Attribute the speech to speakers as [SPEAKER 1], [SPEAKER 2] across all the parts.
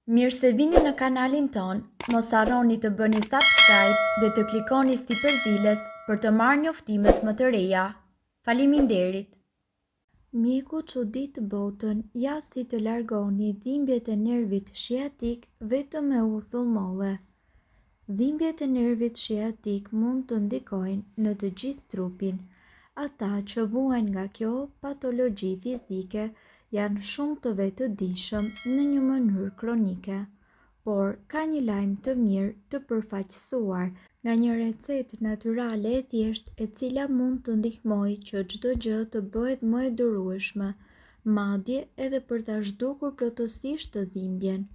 [SPEAKER 1] Mirë se vini në kanalin ton, mos harroni të bëni subscribe dhe të klikoni si përzieles për të marrë njoftimet më të reja. Faleminderit! Mjeku çudit botën ja si të largoni dhimbjet e nervit shiatik vetëm me udhëtull molle. Dhimbjet e nervit shiatik mund të ndikojnë në të gjithë trupin. Ata që vuajnë nga kjo patologji fizike janë shumë të vetëdijshëm në një mënyrë kronike, por ka një lajm të mirë të përfaqësuar nga një recetë natyrale e thjeshtë e cila mund të ndihmojë që çdo gjë të bëhet më e durueshme, madje edhe për ta zhdukur plotësisht të dhimbjen.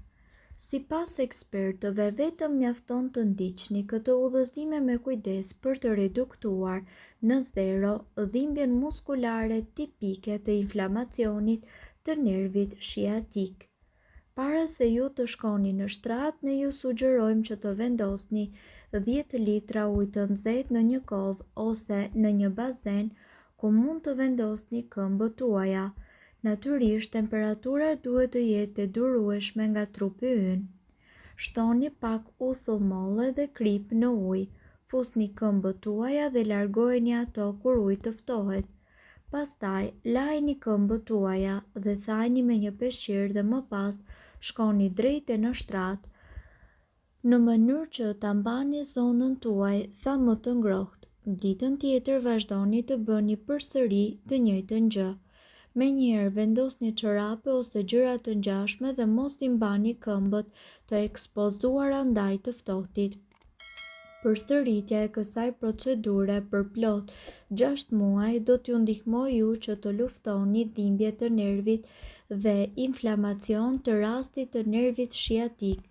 [SPEAKER 1] Sipas ekspertëve, vetëm mjafton të ndiqni këtë udhëzime me kujdes për të reduktuar në zero dhimbjen muskulare tipike të inflamacionit të nervit shiatik. Para se ju të shkoni në shtrat, ne ju sugjerojmë që të vendosni 10 litra ujë të nxehtë në një kovë ose në një bazen ku mund të vendosni këmbët tuaja. Natyrisht, temperatura duhet të jetë e durueshme nga trupi ynë. Shtoni pak udhëtull molle dhe krip në ujë. Fusni këmbët tuaja dhe largojeni ato kur uji të ftohet. Pastaj, lajini këmbët tuaja dhe thajni me një peshqir dhe më pas shkoni drejt në shtrat, në mënyrë që ta mbani zonën tuaj sa më të ngrohtë. Ditën tjetër vazhdoni të bëni përsëri të njëjtën gjë. Menjëherë vendosni çorape ose gjëra të ngjashme dhe mos I mbani këmbët të ekspozuara ndaj të ftohtit. Përsëritja e kësaj procedure për plot 6 muaj do t'ju ndihmojë ju që të luftoni dhimbje të nervit dhe inflamacion të rastit të nervit shiatik.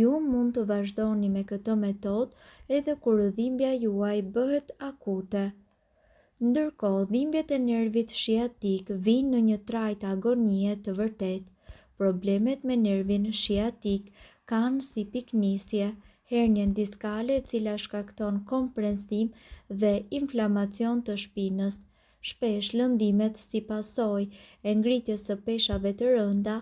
[SPEAKER 1] Ju mund të vazhdoni me këtë metodë edhe kur dhimbja juaj bëhet akute. Ndërkohë, dhimbjet e nervit shiatik vijnë në një trajt agonie të vërtet. Problemet me nervin shiatik kanë si piknisje hernjen diskale e cila shkakton komprensim dhe inflamacion të shpinës. Shpesh lëndimet si pasojë e ngritjes së peshave të rënda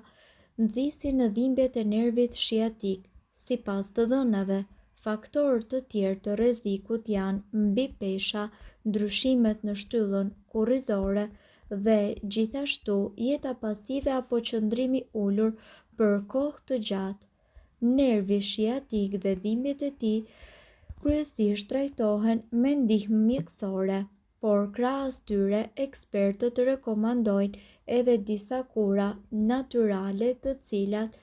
[SPEAKER 1] nxisin në dhimbjet e nervit shiatik. Sipas të dhënave, faktorë të tjerë të rrezikut janë mbi pesha, ndryshimet në shtyllën kurrizore dhe gjithashtu jeta pasive apo qëndrimi ulur për kohë të gjatë. Nervi shiatik dhe dhimbjet e tij kryesisht trajtohen me ndihmë mjekësore, por krahas tyre ekspertët rekomandojnë edhe disa kura natyrale të cilat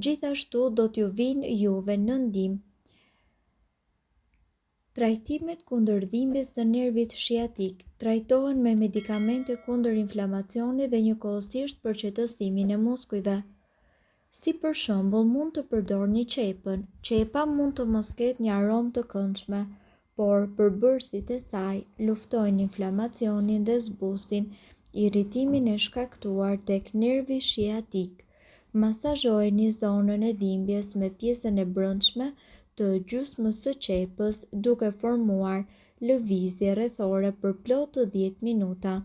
[SPEAKER 1] gjithashtu do t'ju vinë juve në ndihmë. Trajtimet kundër dhimbjes së nervit shiatik trajtohen me medikamente kundër inflamacionit dhe njëkohësisht për qetësimin e muskujve. Si për shembull, mund të përdorni qepën. Qepa mund të mos ketë një aromë të këndshme, por përbërësit e saj luftojnë inflamacionin dhe zbusin irritimin e shkaktuar tek nervi shiatik. Masazhojeni zonën e dhimbjes me pjesën e brendshme të gjysmës së qepës duke formuar lëvizje rrethore për plot 10 minuta.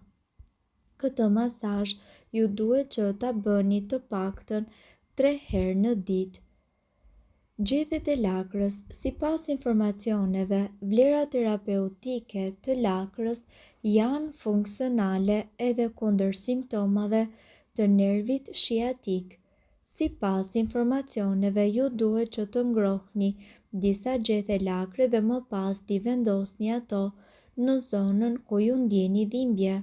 [SPEAKER 1] Këtë masazh ju duhet që ta bëni të paktën 3 herë në ditë. Gjethet e lakrës. Sipas informacioneve, vlerat terapeutike të lakrës janë funksionale edhe kundër simptomave të nervit shiatik. Sipas informacioneve, ju duhet që të ngrohni disa gjethe lakre dhe më pas t'i vendosni ato në zonën ku ju ndjeni dhimbje.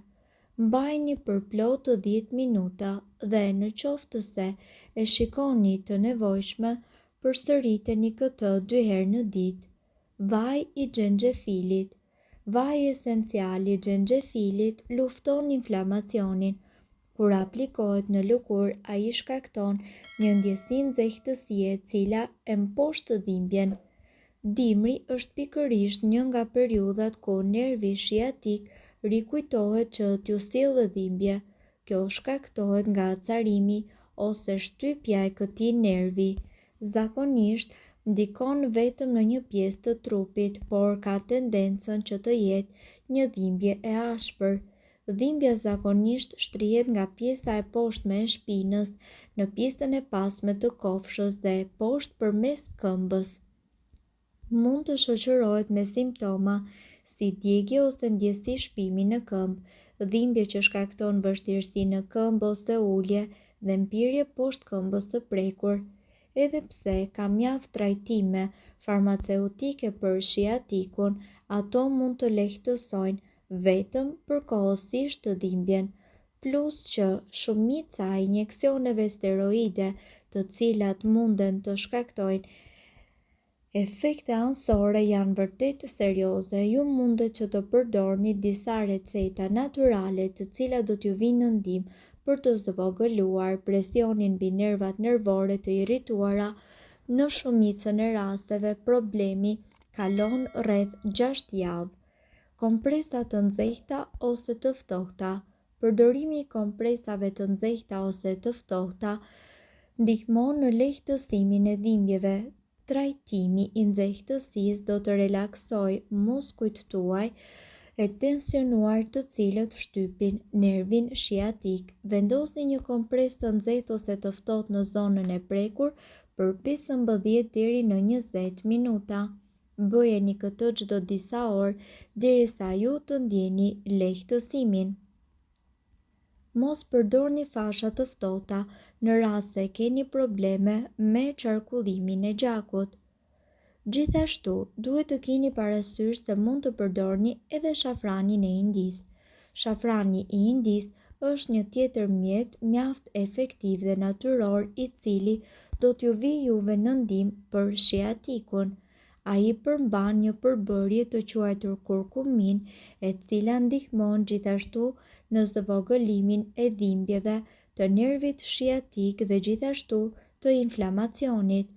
[SPEAKER 1] Mbajini për plot 10 minuta dhe në qoftë se e shikoni të nevojshme, përsëriteni këtë 2 herë në ditë. Vaj I xhenxhefilit. Vaji esencial I xhenxhefilit lufton inflamacionin. Kur aplikohet në lëkurë, ai shkakton një ndjesi nxehtësie e cila e mposhtë dhimbjen. Dimri është pikërisht një nga periudhat ku nervi shiatik rikujtohet që t'ju sjellë dhimbje. Kjo shkaktohet nga acarimi ose shtypja e këtij nervi. Zakonisht ndikon vetëm në një pjesë të trupit, por ka tendencën që të jetë një dhimbje e ashpër. Dhimbja zakonisht shtrihet nga pjesa e poshtme e shpinës në pjesën e pasme të kofshës dhe poshtë përmes këmbës. Mund të shoqërohet me simptoma si djegje ose ndjesi shpimi në këmbë, dhimbje që shkakton vështirësi në këmbë ose ulje dhe mpirje poshtë këmbës së prekur. Edhe pse ka mjaft trajtime farmaceutike për shiatikun, ato mund të lehtësojnë vetëm përkohësisht të dhimbjen, plus që shumica e injeksioneve steroide, të cilat munden të shkaktojnë efekte anësore, janë vërtet serioze. Ju mundet që të përdorni disa receta natyrale të cilat do t'ju vinë në ndihmë për të zvogëluar presionin mbi nervat nervore të irrituara. Në shumicën e rasteve problemi kalon rreth 6 javë. Kompresa të nxehta ose të ftohta. Përdorimi i kompresave të nxehta ose të ftohta ndihmon në lehtësimin e dhimbjeve. Trajtimi i nxehtësisë do të relaksojë muskujt tuaj e tensionuar të cilët shtypin nervin shiatik. Vendosni një kompres të nxehtë ose të ftohtë në zonën e prekur për 15 deri në 20 minuta. Bëjeni këtë çdo disa orë derisa ju të ndjeni lehtësimin. Mos përdorni fasha të ftohta në rast se keni probleme me qarkullimin e gjakut. Gjithashtu, duhet të keni parasysh se mund të përdorni edhe shafranin e Indis. Shafrani i Indis është një tjetër mjet mjaft efektiv dhe natyror i cili do t'ju vijë juve në ndihmë për shiatikun. Ai përmban një përbërje të quajtur kurkumin, e cila ndihmon gjithashtu në zvogëlimin e dhimbjeve të nervit shiatik dhe gjithashtu të inflamacionit.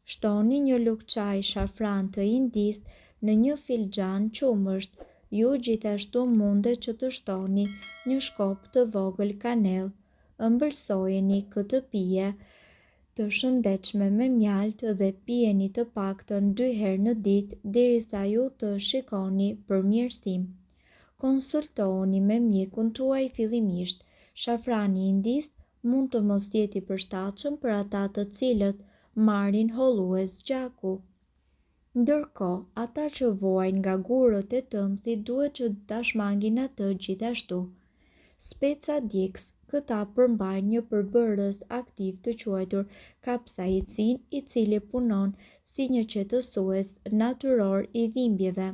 [SPEAKER 1] Shtoni një lugë çaj shafran të Indis në një filxhan qumësht. Ju gjithashtu mundet që të shtoni një shkop të vogël kanell. Ëmbëlsojeni këtë pije të shëndetshme me mjalt dhe pijeni të paktën 2 herë në ditë derisa ju të shikoni përmirësim. Konsultohuni me mjekun tuaj fillimisht. Shafrani i Indis mund të mos jetë i përshtatshëm për ata të cilët marrin hollues gjaku. Ndërkohë, ata që vuajnë nga gurët e tëmthit duhet që ta shmangin atë gjithashtu. Speca djegës. Këta përmbajnë një përbërës aktiv të quajtur kapsaicin, i cili punon si një qetësues natyror i dhimbjeve.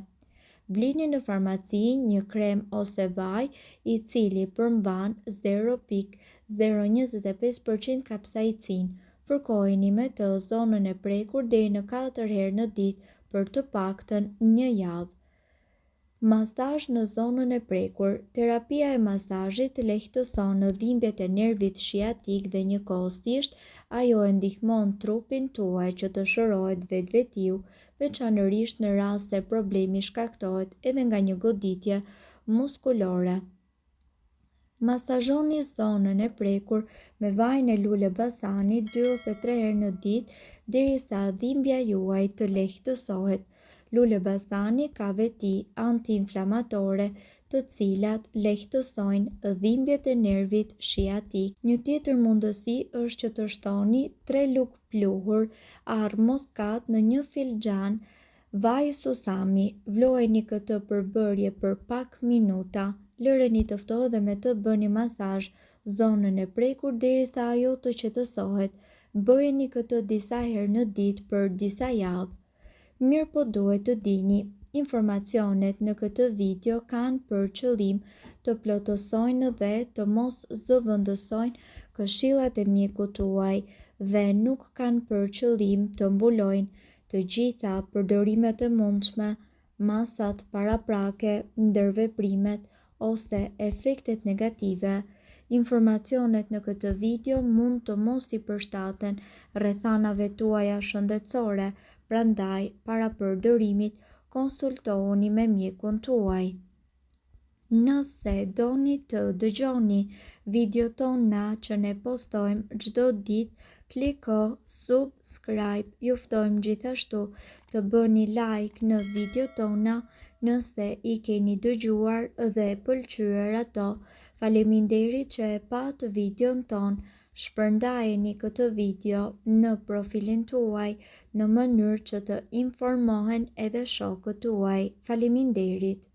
[SPEAKER 1] Blini në farmaci një krem ose vaj i cili përmban 0,025% kapsaicin. Fërkojeni me të zonën e prekur deri në 4 herë në ditë për të paktën një javë. Masazh në zonën e prekur. Terapia e masazhit lehtëson në dhimbjet e nervit shiatik dhe njëkohësisht ajo e ndihmon trupin tuaj që të shërohet vetvetiu, veçanërisht në rast se problemi shkaktohet edhe nga një goditje muskulore. Masazhoni zonën e prekur me vajin e lule basanit 2 ose 3 herë në ditë derisa dhimbja juaj të lehtësohet. Lule basani ka veti antiinflamatore të cilat lehtësojnë dhimbjet e nervit shiatik. Një tjetër mundësi është që të shtoni 3 lugë pluhur arr moskat në një filxhan vaj susami. Vlojeni këtë përbërje për pak minuta. Lëreni të ftohtë dhe me të bëni masazh zonën e prekur derisa ajo të qetësohet. Bëjeni këtë disa herë në ditë për disa javë. Mirë po duhet të dini, informacionet në këtë video kanë për qëllim të plotësojnë dhe të mos zëvendësojnë këshillat e mjekut tuaj dhe nuk kanë për qëllim të mbulojnë të gjitha përdorimet e mundshme, masat paraprake, ndërveprimet ose efektet negative. Informacionet në këtë video mund të mos i përshtaten rrethanave tuaja shëndetësore. Prandaj, para përdorimit, konsultohuni me mjekun tuaj. Nëse doni të dëgjoni videot tona që ne postojmë çdo ditë, kliko subscribe. Ju ftojmë gjithashtu të bëni like në videot tona Nëse i keni dëgjuar dhe pëlqyer ato, faleminderit që e pat videon ton. Shpërndajeni këtë video në profilin tuaj në mënyrë që të informohen edhe shokët tuaj. Faleminderit.